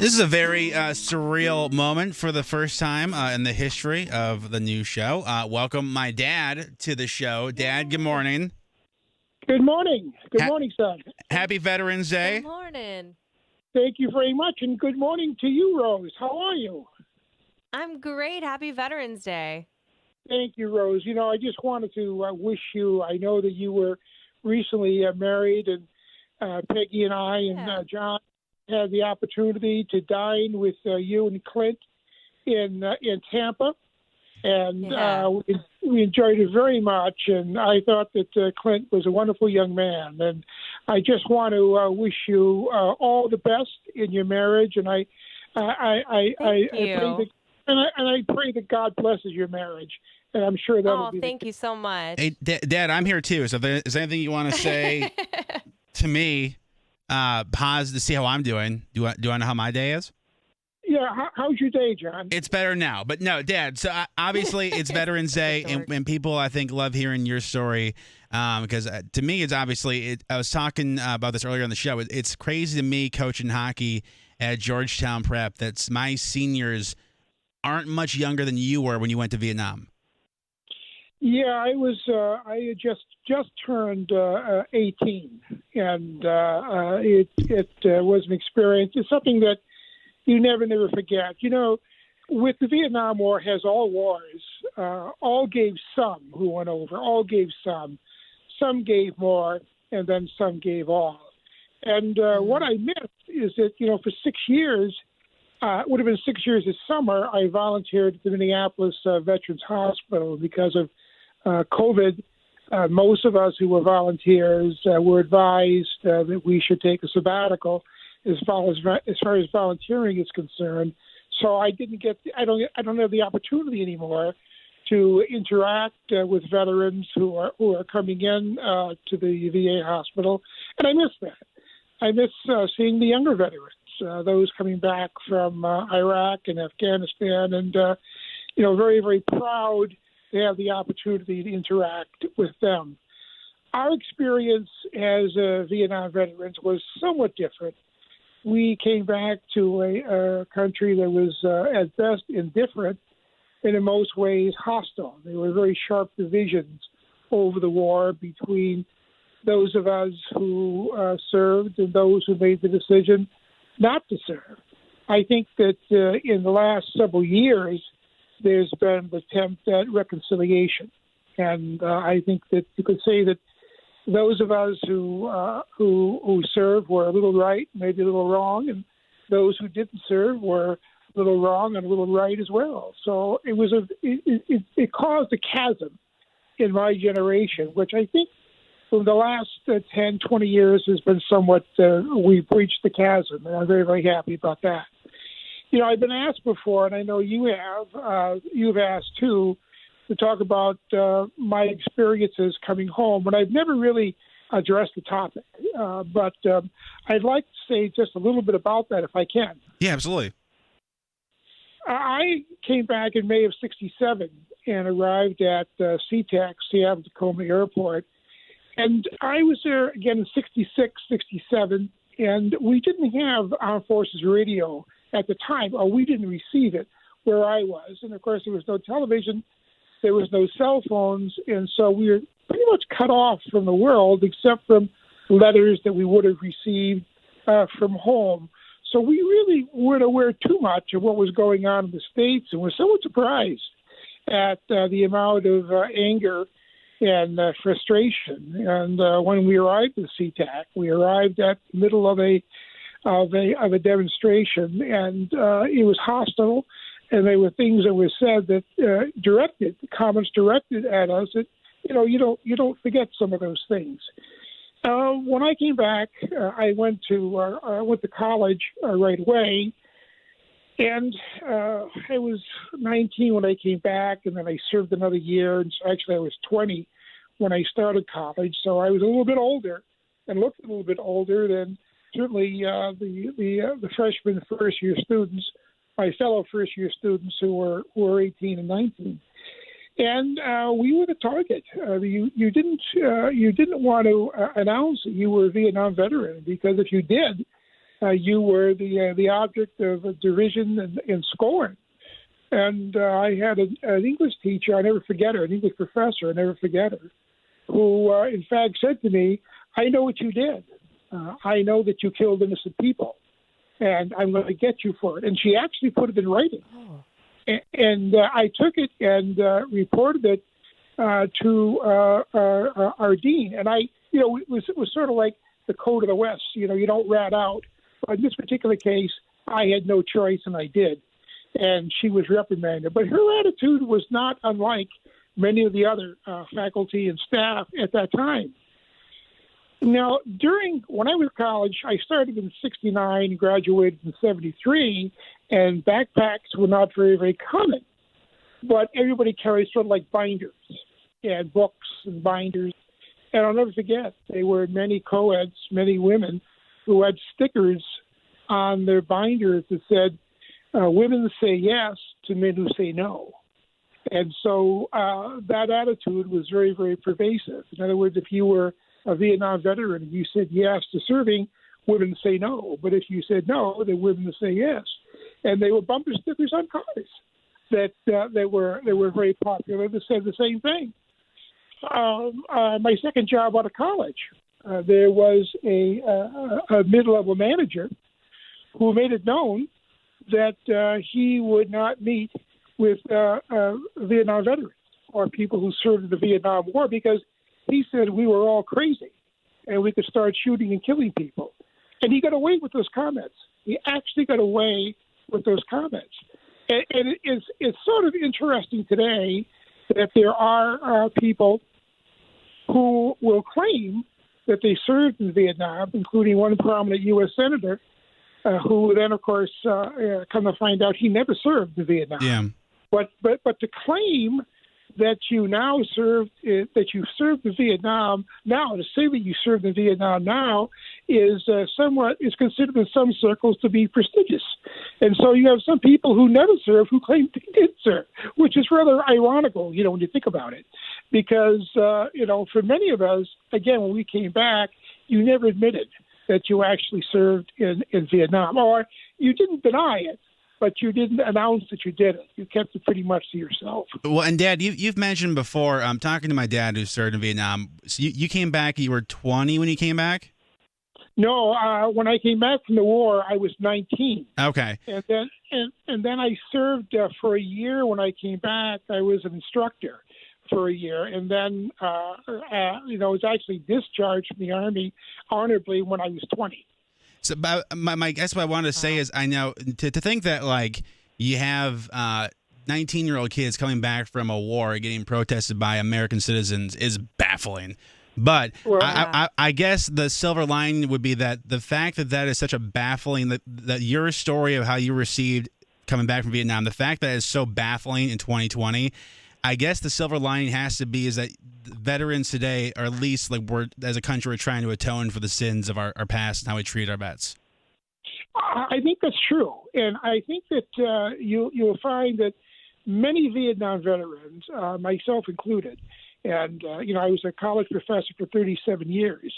This is a very surreal moment for the first time in the history of the new show. Welcome my dad to the show. Dad, good morning. Good morning. Good Ha- morning, son. Happy Veterans Day. Good morning. Thank you very much, and good morning to you, Rose. How are you? I'm great. Happy Veterans Day. Thank you, Rose. I just wanted to wish you. I know that you were recently married, and Peggy and I and Yeah. John had the opportunity to dine with you and Clint in Tampa, and Yeah. we enjoyed it very much. And I thought that Clint was a wonderful young man, and I just want to wish you all the best in your marriage. And I Thank pray you. that and I pray that God blesses your marriage, and I'm sure that'll Oh, be thank you so much. Hey, Dad, I'm here too. So if there's anything you want to say to me, pause to see how I'm doing. Do I know how my day is? Yeah, how's your day, John? It's better now, but no, Dad. So obviously it's Veterans Day, and people I think love hearing your story because to me it's obviously. I was talking about this earlier on the show. It's crazy to me coaching hockey at Georgetown Prep that my seniors aren't much younger than you were when you went to Vietnam. Yeah, I was. I had just turned 18, and it was an experience. It's something that you never forget. With the Vietnam War, as all wars, all gave some who went over. All gave some. Some gave more, and then some gave all. And what I missed is that for 6 years. It would have been 6 years this summer. I volunteered at the Minneapolis Veterans Hospital because of COVID. Most of us who were volunteers were advised that we should take a sabbatical as far as volunteering is concerned. So I didn't get. I don't have the opportunity anymore to interact with veterans who are coming in to the VA hospital, and I miss that. I miss seeing the younger veterans. Those coming back from Iraq and Afghanistan, and very, very proud to have the opportunity to interact with them. Our experience as Vietnam veterans was somewhat different. We came back to a country that was at best indifferent and in most ways hostile. There were very sharp divisions over the war between those of us who served and those who made the decision not to serve. I think that in the last several years, there's been an attempt at reconciliation. And I think that you could say that those of us who served were a little right, maybe a little wrong, and those who didn't serve were a little wrong and a little right as well. So it caused a chasm in my generation, which I think for the last 10, 20 years has been somewhat, we've breached the chasm, and I'm very, very happy about that. I've been asked before, and I know you have, you've asked too, to talk about my experiences coming home, and I've never really addressed the topic. But I'd like to say just a little bit about that if I can. Yeah, absolutely. I came back in May of '67 and arrived at SeaTac, Seattle Tacoma Airport. And I was there again in '66, '67, and we didn't have Armed Forces radio at the time, or we didn't receive it where I was. And, of course, there was no television, there was no cell phones, and so we were pretty much cut off from the world except from letters that we would have received from home. So we really weren't aware too much of what was going on in the States, and were somewhat surprised at the amount of anger and frustration. And when we arrived at SeaTac, we arrived at the middle of a demonstration, and it was hostile. And there were things that were said that comments directed at us. That you don't forget some of those things. When I came back, I went to college right away. And I was 19 when I came back, and then I served another year. And so actually, I was 20 when I started college, so I was a little bit older and looked a little bit older than certainly the freshman first-year students, my fellow first-year students who were 18 and 19. And we were the target. You didn't want to announce that you were a Vietnam veteran, because if you did, you were the object of derision and scorn. And I had an English teacher, I never forget her, an English professor, I never forget her, who in fact said to me, I know what you did. I know that you killed innocent people, and I'm going to get you for it. And she actually put it in writing. Oh. And I took it and reported it to our dean. And it was sort of like the code of the West. You don't rat out. But in this particular case, I had no choice, and I did. And she was reprimanded. But her attitude was not unlike many of the other faculty and staff at that time. Now, when I was in college, I started in '69, graduated in '73, and backpacks were not very, very common. But everybody carried sort of like binders and books and binders. And I'll never forget, there were many co-eds, many women who had stickers on their binders that said, women say yes to men who say no. And so that attitude was very, very pervasive. In other words, if you were a Vietnam veteran and you said yes to serving, women say no. But if you said no, then women would say yes. And they were bumper stickers on cars that they were very popular that said the same thing. My second job out of college, there was a mid-level manager who made it known that he would not meet with Vietnam veterans or people who served in the Vietnam War because he said we were all crazy and we could start shooting and killing people. And he got away with those comments. He actually got away with those comments. And it's sort of interesting today that there are people who will claim that they served in Vietnam, including one prominent U.S. senator, who then, of course, come to find out he never served in Vietnam. Yeah. But to claim that you now served in Vietnam now, to say that you served in Vietnam now is considered in some circles to be prestigious. And so you have some people who never served who claim they did serve, which is rather ironical, when you think about it. Because, for many of us, again, when we came back, you never admitted that you actually served in Vietnam. Or you didn't deny it, but you didn't announce that you did it. You kept it pretty much to yourself. Well, and Dad, you've mentioned before, I'm talking to my dad who served in Vietnam. So you came back, you were 20 when you came back? No, when I came back from the war, I was 19. Okay. And then I served for a year. When I came back, I was an instructor for a year, and then was actually discharged from the Army honorably when I was 20. So, my guess what I wanted to say is, I know to think that like you have 19-year-old kids coming back from a war getting protested by American citizens is baffling. But I guess the silver lining would be that the fact that is such a baffling that your story of how you received coming back from Vietnam, the fact that it's so baffling in 2020. I guess the silver lining has to be is that veterans today, or at least like we're as a country, we're trying to atone for the sins of our past and how we treat our vets. I think that's true, and I think that you'll find that many Vietnam veterans, myself included, and I was a college professor for 37 years,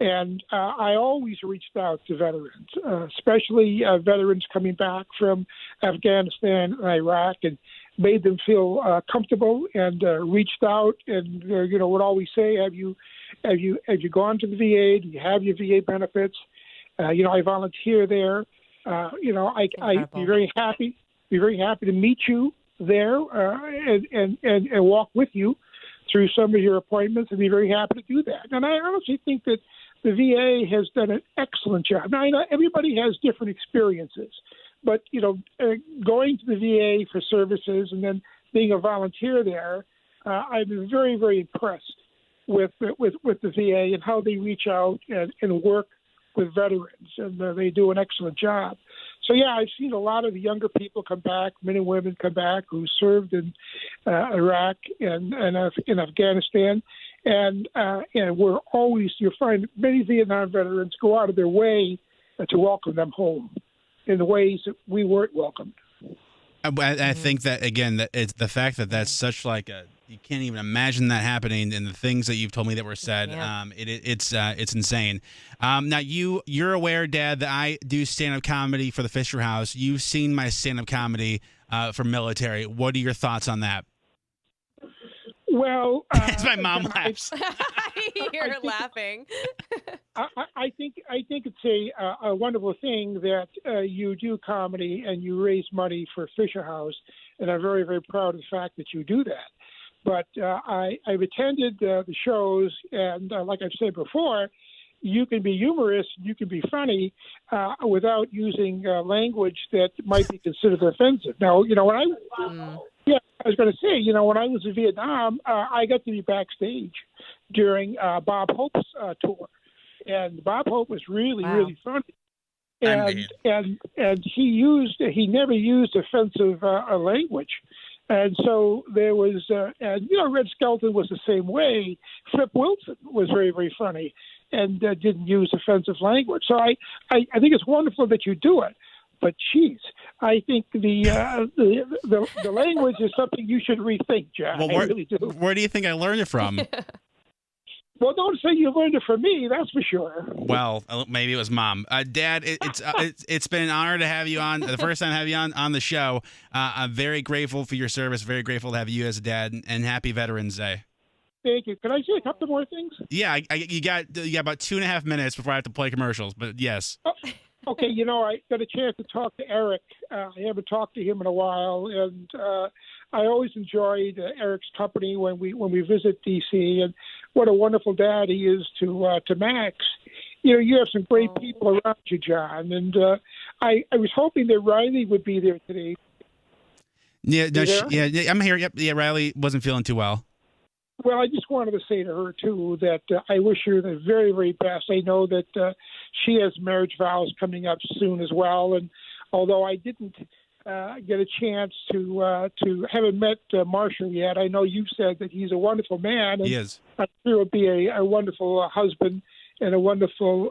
and I always reached out to veterans, especially veterans coming back from Afghanistan and Iraq, and made them feel comfortable, and reached out and would always say, have you gone to the VA? Do you have your VA benefits? I volunteer there. I'd be very happy to meet you there and walk with you through some of your appointments, and be very happy to do that. And I honestly think that the VA has done an excellent job. Now, I know everybody has different experiences, but, going to the VA for services and then being a volunteer there, I've been very, very impressed with the VA and how they reach out and work with veterans, and they do an excellent job. So, yeah, I've seen a lot of the younger people come back, men and women come back who served in Iraq and in Afghanistan. And you'll find many Vietnam veterans go out of their way to welcome them home in the ways that we weren't welcomed. I think that, again, that it's the fact that that's such like You can't even imagine that happening, and the things that you've told me that were said. Yeah. It's insane. Now you're aware, Dad, that I do stand up comedy for the Fisher House. You've seen my stand up comedy for military. What are your thoughts on that? Well, As my mom laughs. You're laughing. I think it's a wonderful thing that you do comedy and you raise money for Fisher House, and I'm very, very proud of the fact that you do that. But I've attended the shows, and like I've said before, you can be humorous, you can be funny without using language that might be considered offensive. Now, when I was going to say, when I was in Vietnam, I got to be backstage during Bob Hope's tour, and Bob Hope was really, really funny. And he never used offensive language. And so there was, Red Skelton was the same way. Flip Wilson was very, very funny and didn't use offensive language. So I think it's wonderful that you do it. But geez, I think the language is something you should rethink, John. Well, I really do. Where do you think I learned it from? Well, don't say you learned it from me. That's for sure. Well, maybe it was Mom. Dad, it's been an honor to have you on. The first time to have you on the show. I'm very grateful for your service. Very grateful to have you as a dad. And happy Veterans Day. Thank you. Can I say a couple more things? Yeah, you got about 2.5 minutes before I have to play commercials. But yes. Oh, okay. I got a chance to talk to Eric. I haven't talked to him in a while, and I always enjoyed Eric's company when we visit DC, and what a wonderful dad he is to Max. You have some great people around you, John, and I was hoping that Riley would be there today. Yeah, no, I'm here. Yep, yeah, Riley wasn't feeling too well. Well, I just wanted to say to her, too, that I wish her the very, very best. I know that she has marriage vows coming up soon as well. And although I didn't get a chance to haven't met Marshall yet, I know you've said that he's a wonderful man. And he is. I'm sure he'll be a wonderful husband and a wonderful,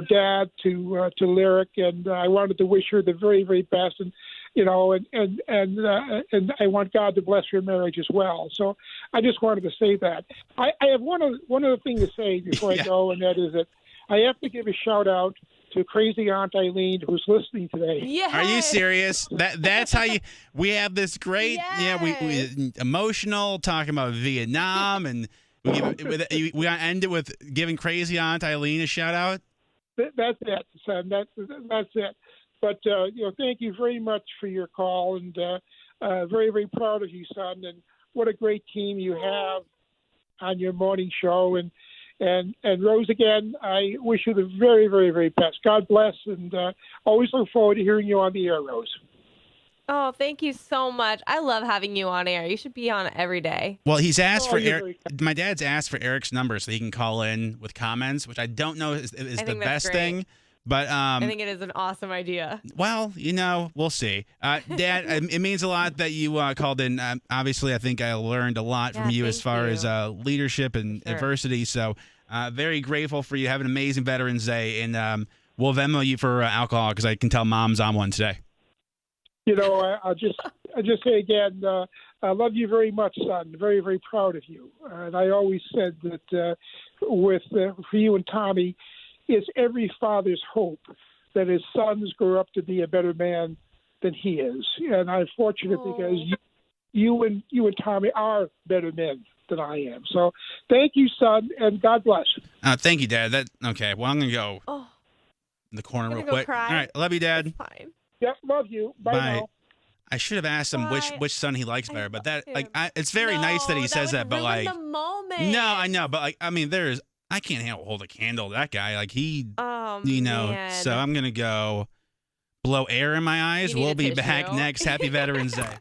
dad to Lyric. And I wanted to wish her the very, very best. And and I want God to bless your marriage as well. So I just wanted to say that. I have one other thing to say before I go, and that is that I have to give a shout out to crazy Aunt Eileen who's listening today. Yes. Are you serious? That's how we have this great, we emotional talking about Vietnam, and we gotta end it with giving crazy Aunt Eileen a shout out. That's it, son. That's it. But, thank you very much for your call, and very, very proud of you, son. And what a great team you have on your morning show. And Rose, again, I wish you the very, very, very best. God bless, and always look forward to hearing you on the air, Rose. Oh, thank you so much. I love having you on air. You should be on every day. Well, he's asked for Eric. My dad's asked for Eric's number so he can call in with comments, which I don't know is the best thing. But I think it is an awesome idea. Well, we'll see. Dad, it means a lot that you called in. Obviously, I think I learned a lot from you as far as leadership and adversity. So very grateful for you. Have an amazing Veterans Day. And we'll Venmo you for alcohol because I can tell Mom's on one today. I'll just say again, I love you very much, son. Very, very proud of you. And I always said that for you and Tommy, it's every father's hope that his sons grow up to be a better man than he is. And I'm fortunate because you and Tommy are better men than I am. So thank you, son, and God bless. Thank you, Dad. Okay, well, I'm going to go in the corner real quick. Cry. All right, love you, Dad. It's fine. Yep, love you. Bye. Now. I should have asked him which son he likes better, but it's very nice that he says that. But the moment. No, I know, but I can't hold a candle to that guy. Like Man. So I'm gonna go blow air in my eyes. We'll be back next. Happy Veterans Day.